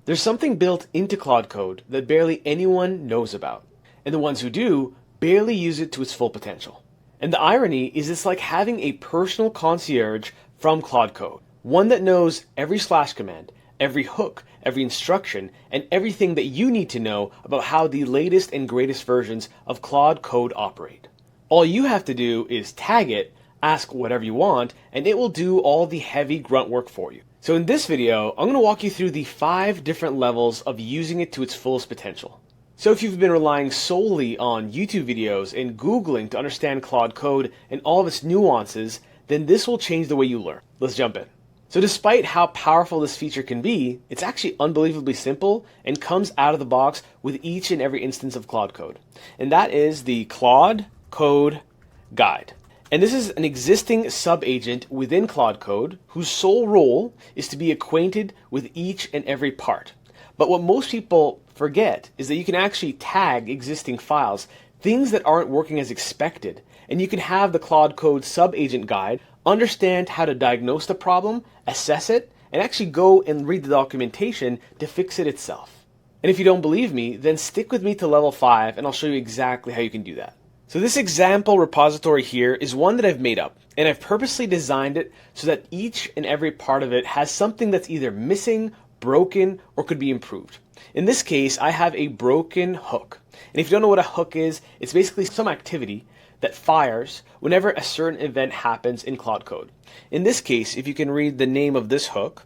There's something built into Claude Code that barely anyone knows about, and the ones who do barely use it to its full potential. And the irony is it's like having a personal concierge from Claude Code, one that knows every slash command, every hook, every instruction, and everything that you need to know about how the latest and greatest versions of Claude Code operate. All you have to do is tag it, ask whatever you want, and it will do all the heavy grunt work for you. So in this video, I'm going to walk you through the 5 different levels of using it to its fullest potential. So if you've been relying solely on YouTube videos and Googling to understand Claude Code and all of its nuances, then this will change the way you learn. Let's jump in. So despite how powerful this feature can be, it's actually unbelievably simple and comes out of the box with each and every instance of Claude Code. And that is the Claude Code Guide. And this is an existing sub-agent within Claude Code whose sole role is to be acquainted with each and every part. But what most people forget is that you can actually tag existing files, things that aren't working as expected, and you can have the Claude Code sub-agent guide understand how to diagnose the problem, assess it, and actually go and read the documentation to fix it itself. And if you don't believe me, then stick with me to level 5 and I'll show you exactly how you can do that. So this example repository here is one that I've made up, and I've purposely designed it so that each and every part of it has something that's either missing, broken, or could be improved. In this case, I have a broken hook. And if you don't know what a hook is, it's basically some activity that fires whenever a certain event happens in Claude Code. In this case, if you can read the name of this hook,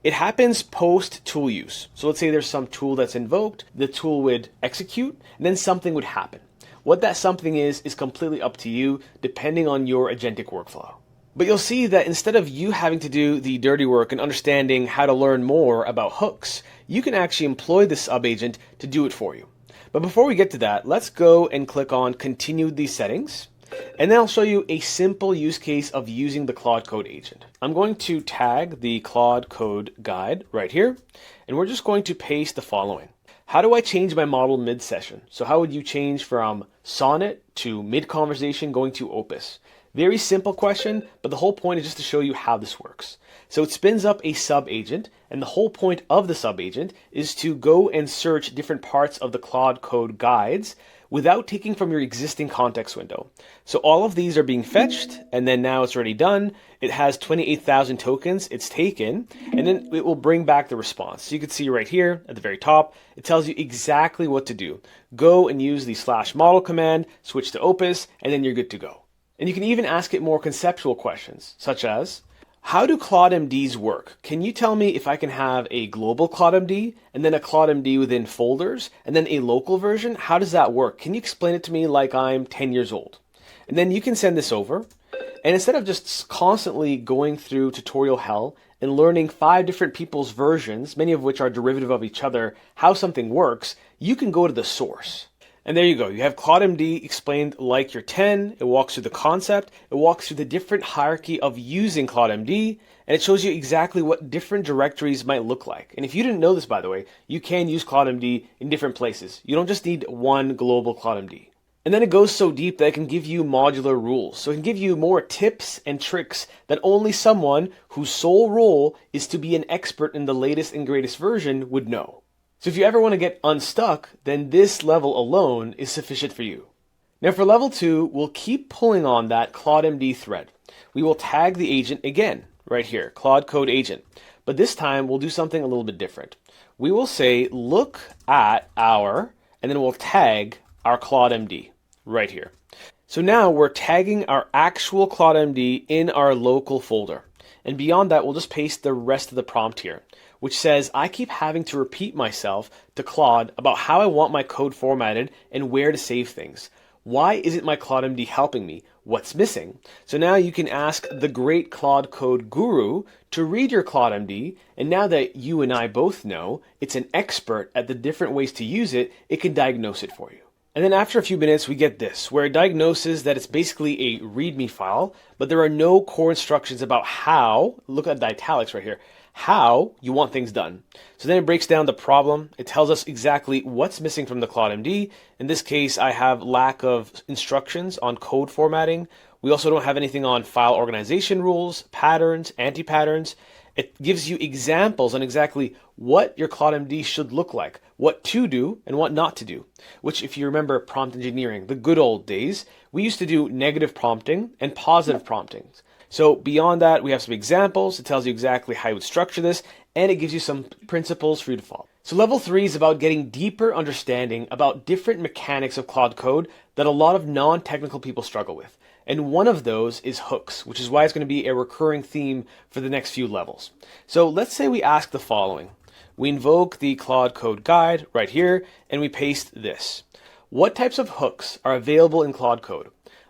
it happens post tool use. So let's say there's some tool that's invoked, the tool would execute, and then something would happen. What that something is completely up to you, depending on your agentic workflow. But you'll see that instead of you having to do the dirty work and understanding how to learn more about hooks, you can actually employ this sub-agent to do it for you. But before we get to that, let's go and click on Continue these settings, and then I'll show you a simple use case of using the Claude Code agent. I'm going to tag the Claude Code guide right here, and we're just going to paste the following. How do I change my model mid-session? So how would you change from Sonnet to mid-conversation going to Opus? Very simple question, but the whole point is just to show you how this works. So it spins up a sub-agent, and the whole point of the sub-agent is to go and search different parts of the Claude Code guides without taking from your existing context window. So all of these are being fetched, and then now it's already done. It has 28,000 tokens it's taken, and then it will bring back the response. So you can see right here at the very top, it tells you exactly what to do. Go and use the /model command, switch to Opus, and then you're good to go. And you can even ask it more conceptual questions, such as, how do CLAUDE.mds work? Can you tell me if I can have a global CLAUDE.md and then a CLAUDE.md within folders and then a local version? How does that work? Can you explain it to me like I'm 10 years old? And then you can send this over. And instead of just constantly going through tutorial hell and learning 5 different people's versions, many of which are derivative of each other, how something works, you can go to the source. And there you go. You have CLAUDE.md explained like you're 10. It walks through the concept. It walks through the different hierarchy of using CLAUDE.md, and it shows you exactly what different directories might look like. And if you didn't know this, by the way, you can use CLAUDE.md in different places. You don't just need one global CLAUDE.md. And then it goes so deep that it can give you modular rules. So it can give you more tips and tricks that only someone whose sole role is to be an expert in the latest and greatest version would know. So if you ever want to get unstuck, then this level alone is sufficient for you. Now for level 2, we'll keep pulling on that CLAUDE.md thread. We will tag the agent again, right here, Claude Code agent. But this time we'll do something a little bit different. We will say, look at our, and then we'll tag our CLAUDE.md right here. So now we're tagging our actual CLAUDE.md in our local folder. And beyond that, we'll just paste the rest of the prompt here, which says, I keep having to repeat myself to Claude about how I want my code formatted and where to save things. Why isn't my CLAUDE.md helping me? What's missing? So now you can ask the great Claude Code guru to read your CLAUDE.md, and now that you and I both know it's an expert at the different ways to use it, it can diagnose it for you. And then after a few minutes, we get this, where it diagnoses that it's basically a README file, but there are no core instructions about how, look at the italics right here, how you want things done. So then it breaks down the problem. It tells us exactly what's missing from the CLAUDE.md. In this case, I have lack of instructions on code formatting. We also don't have anything on file organization rules, patterns, anti-patterns. It gives you examples on exactly what your CLAUDE.md should look like, what to do and what not to do, which if you remember prompt engineering, the good old days, we used to do negative prompting and positive prompting. So beyond that, we have some examples. It tells you exactly how you would structure this, and it gives you some principles for you to follow. So level 3 is about getting deeper understanding about different mechanics of Claude Code that a lot of non-technical people struggle with. And one of those is hooks, which is why it's going to be a recurring theme for the next few levels. So let's say we ask the following. We invoke the Claude Code guide right here, and we paste this. What types of hooks are available in Claude Code?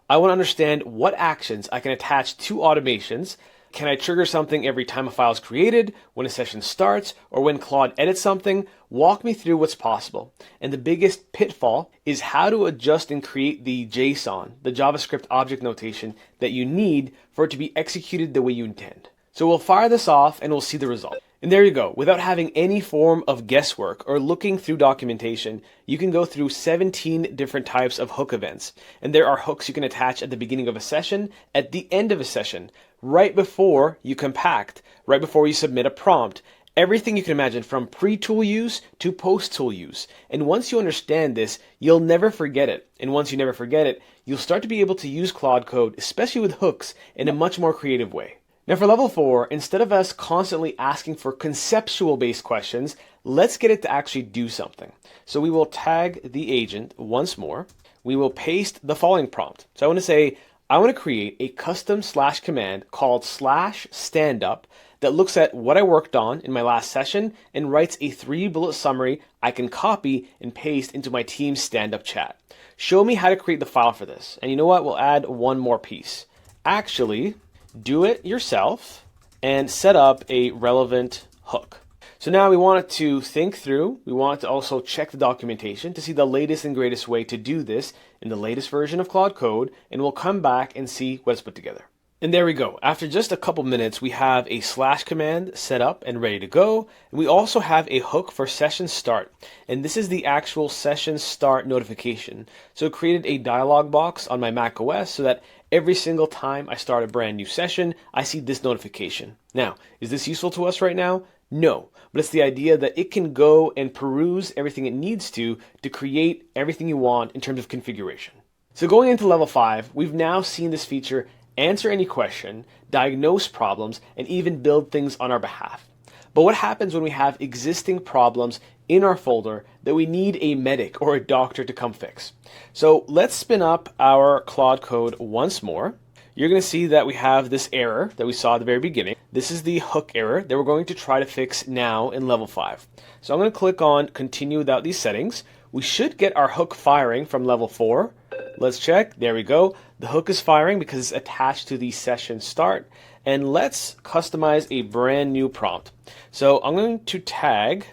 I want to understand what actions I can attach to automations. Can I trigger something every time a file is created, when a session starts, or when Claude edits something? Walk me through what's possible. And the biggest pitfall is how to adjust and create the JSON, the JavaScript object notation that you need for it to be executed the way you intend. So we'll fire this off and we'll see the result. And there you go. Without having any form of guesswork or looking through documentation, you can go through 17 different types of hook events. And there are hooks you can attach at the beginning of a session, at the end of a session, right before you compact, right before you submit a prompt. Everything you can imagine from pre-tool use to post-tool use. And once you understand this, you'll never forget it. And once you never forget it, you'll start to be able to use Claude Code, especially with hooks, in a much more creative way. Now for level 4, instead of us constantly asking for conceptual-based questions, let's get it to actually do something. So we will tag the agent once more. We will paste the following prompt. So I want to say, I want to create a custom slash command called /standup that looks at what I worked on in my last session and writes a 3-bullet summary I can copy and paste into my team's stand-up chat. Show me how to create the file for this. And you know what? We'll add one more piece. Actually, do it yourself and set up a relevant hook. So now we want it to think through. We want it to also check the documentation to see the latest and greatest way to do this in the latest version of Claude Code, and we'll come back and see what it's put together. And there we go. After just a couple minutes, we have a / command set up and ready to go. And we also have a hook for session start. And this is the actual session start notification. So it created a dialog box on my Mac OS so that every single time I start a brand new session, I see this notification. Now, is this useful to us right now? No, but it's the idea that it can go and peruse everything it needs to create everything you want in terms of configuration. So going into level 5, we've now seen this feature answer any question, diagnose problems, and even build things on our behalf. But what happens when we have existing problems in our folder that we need a medic or a doctor to come fix? So let's spin up our Claude Code once more. You're going to see that we have this error that we saw at the very beginning. This is the hook error that we're going to try to fix now in level 5. So I'm going to click on continue without these settings. We should get our hook firing from level 4. Let's check. There we go. The hook is firing because it's attached to the session start. And let's customize a brand new prompt. So I'm going to tag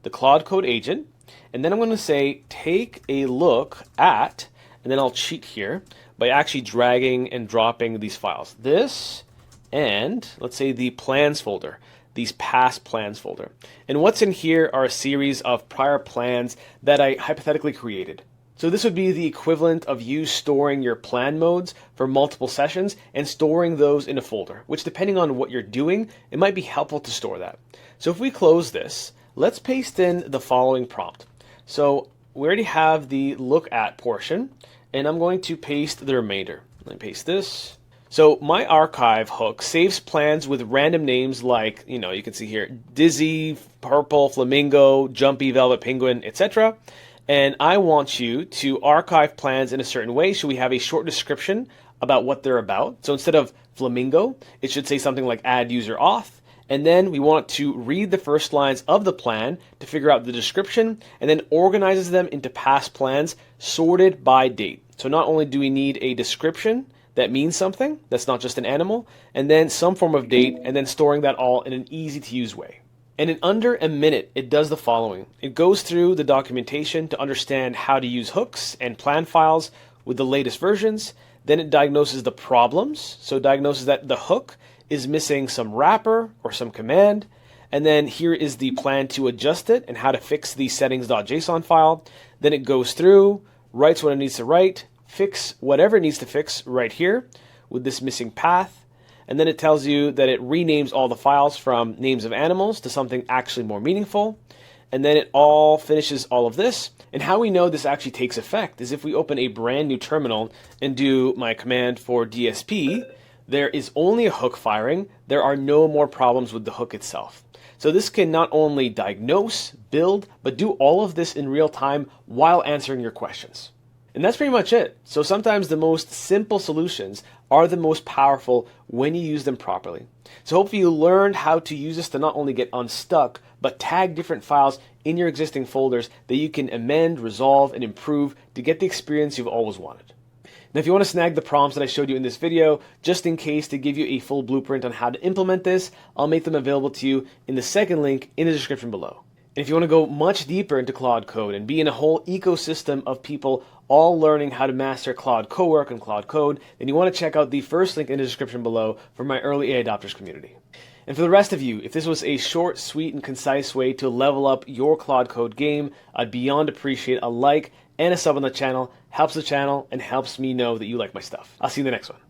the Claude Code agent, and then I'm going to say take a look at, and then I'll cheat here by actually dragging and dropping these files. This and let's say the plans folder, these past plans folder. And what's in here are a series of prior plans that I hypothetically created. So this would be the equivalent of you storing your plan modes for multiple sessions and storing those in a folder, which depending on what you're doing, it might be helpful to store that. So if we close this, let's paste in the following prompt. So we already have the look at portion, and I'm going to paste the remainder. Let me paste this. So my archive hook saves plans with random names like, you can see here, Dizzy, Purple, Flamingo, Jumpy, Velvet Penguin, etc. And I want you to archive plans in a certain way, so we have a short description about what they're about. So instead of Flamingo, it should say something like add user auth. And then we want to read the first lines of the plan to figure out the description, and then organizes them into past plans sorted by date. So not only do we need a description that means something, that's not just an animal, and then some form of date, and then storing that all in an easy to use way. And in under a minute, it does the following. It goes through the documentation to understand how to use hooks and plan files with the latest versions. Then it diagnoses the problems. So it diagnoses that the hook is missing some wrapper or some command. And then here is the plan to adjust it and how to fix the settings.json file. Then it goes through, writes what it needs to write, fix whatever it needs to fix right here with this missing path. and then it tells you that it renames all the files from names of animals to something actually more meaningful. And then it all finishes all of this. And how we know this actually takes effect is if we open a brand new terminal and do my command for DSP, there is only a hook firing. There are no more problems with the hook itself. So this can not only diagnose, build, but do all of this in real time while answering your questions. And that's pretty much it. So sometimes the most simple solutions are the most powerful when you use them properly. So hopefully you learned how to use this to not only get unstuck, but tag different files in your existing folders that you can amend, resolve, and improve to get the experience you've always wanted. Now, if you want to snag the prompts that I showed you in this video, just in case to give you a full blueprint on how to implement this, I'll make them available to you in the second link in the description below. And if you want to go much deeper into Claude Code and be in a whole ecosystem of people all learning how to master Claude Cowork and Claude Code, then you want to check out the first link in the description below for my early AI adopters community. And for the rest of you, if this was a short, sweet, and concise way to level up your Claude Code game, I'd beyond appreciate a like and a sub on the channel. Helps the channel and helps me know that you like my stuff. I'll see you in the next one.